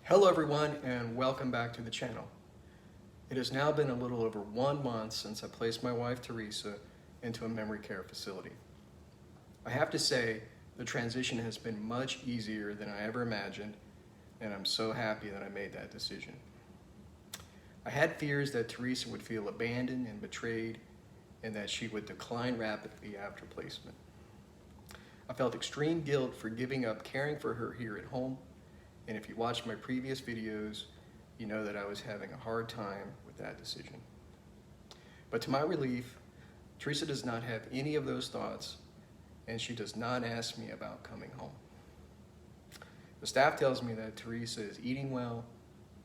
Hello everyone and welcome back to the channel. It has now been a little over 1 month since I placed my wife Theresa into a memory care facility. I have to say the transition has been much easier than I ever imagined, and I'm so happy that I made that decision. I had fears that Theresa would feel abandoned and betrayed and that she would decline rapidly after placement. I felt extreme guilt for giving up caring for her here at home. And if you watched my previous videos, you know that I was having a hard time with that decision. But to my relief, Theresa does not have any of those thoughts, and she does not ask me about coming home. The staff tells me that Theresa is eating well,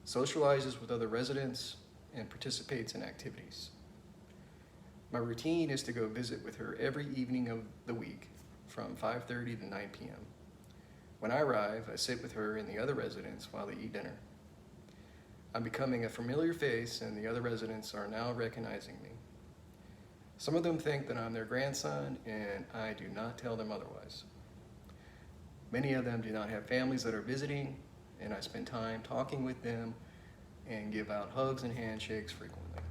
socializes with other residents, and participates in activities. My routine is to go visit with her every evening of the week from 5:30 to 9 p.m. When I arrive, I sit with her and the other residents while they eat dinner. I'm becoming a familiar face, and the other residents are now recognizing me. Some of them think that I'm their grandson, and I do not tell them otherwise. Many of them do not have families that are visiting, and I spend time talking with them and give out hugs and handshakes frequently.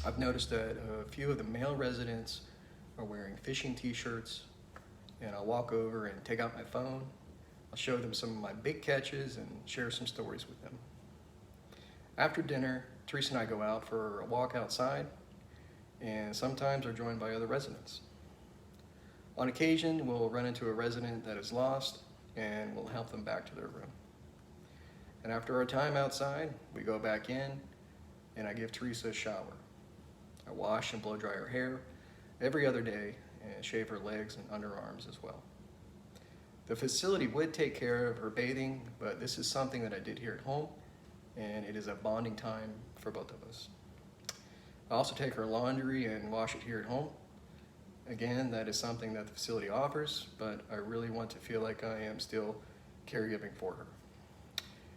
I've noticed that a few of the male residents are wearing fishing t-shirts, and I'll walk over and take out my phone. I'll show them some of my big catches and share some stories with them. After dinner, Theresa and I go out for a walk outside, and sometimes are joined by other residents. On occasion, we'll run into a resident that is lost, and we'll help them back to their room. And after our time outside, we go back in, and I give Theresa a shower. I wash and blow dry her hair every other day, and shave her legs and underarms as well. The facility would take care of her bathing, but this is something that I did here at home, and it is a bonding time for both of us. I also take her laundry and wash it here at home. Again, that is something that the facility offers, but I really want to feel like I am still caregiving for her.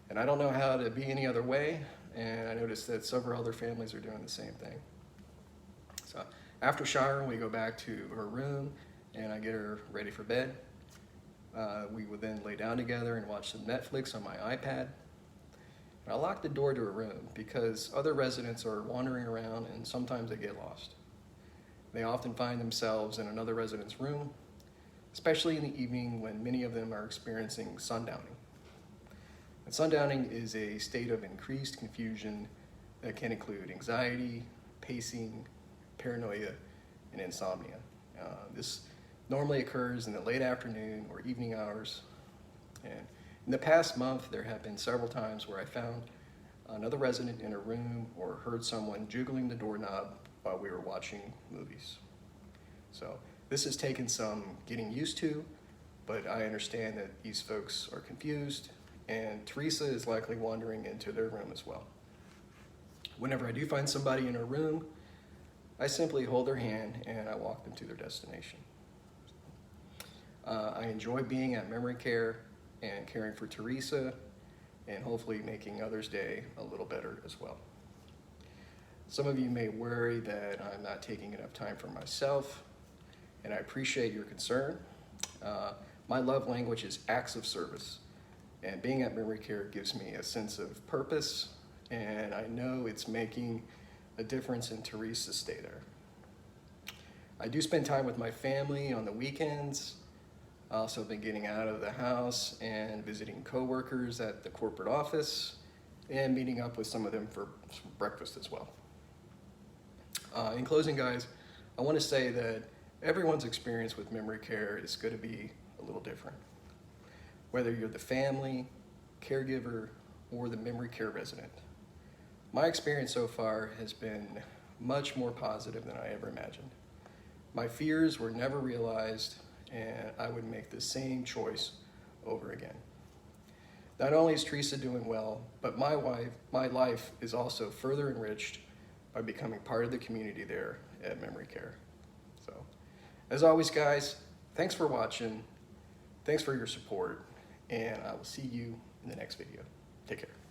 And I don't know how to be any other way, and I noticed that several other families are doing the same thing. So after showering, we go back to her room and I get her ready for bed. We would then lay down together and watch some Netflix on my iPad. And I lock the door to her room because other residents are wandering around and sometimes they get lost. They often find themselves in another resident's room, especially in the evening when many of them are experiencing sundowning. And sundowning is a state of increased confusion that can include anxiety, pacing, paranoia, and insomnia. This normally occurs in the late afternoon or evening hours. And in the past month, there have been several times where I found another resident in a room or heard someone jiggling the doorknob while we were watching movies. So this has taken some getting used to, but I understand that these folks are confused, and Theresa is likely wandering into their room as well. Whenever I do find somebody in a room, I simply hold their hand and I walk them to their destination. I enjoy being at memory care and caring for Theresa, and hopefully making others' day a little better as well. Some of you may worry that I'm not taking enough time for myself, and I appreciate your concern. My love language is acts of service, and being at memory care gives me a sense of purpose, and I know it's making a difference in Theresa's stay there. I do spend time with my family on the weekends. I also have been getting out of the house and visiting coworkers at the corporate office and meeting up with some of them for some breakfast as well. In closing, guys, I want to say that everyone's experience with memory care is going to be a little different. Whether you're the family, caregiver, or the memory care resident. My experience so far has been much more positive than I ever imagined. My fears were never realized, and I would make the same choice over again. Not only is Theresa doing well, but my life is also further enriched by becoming part of the community there at memory care. So, as always, guys, thanks for watching, thanks for your support, and I will see you in the next video. Take care.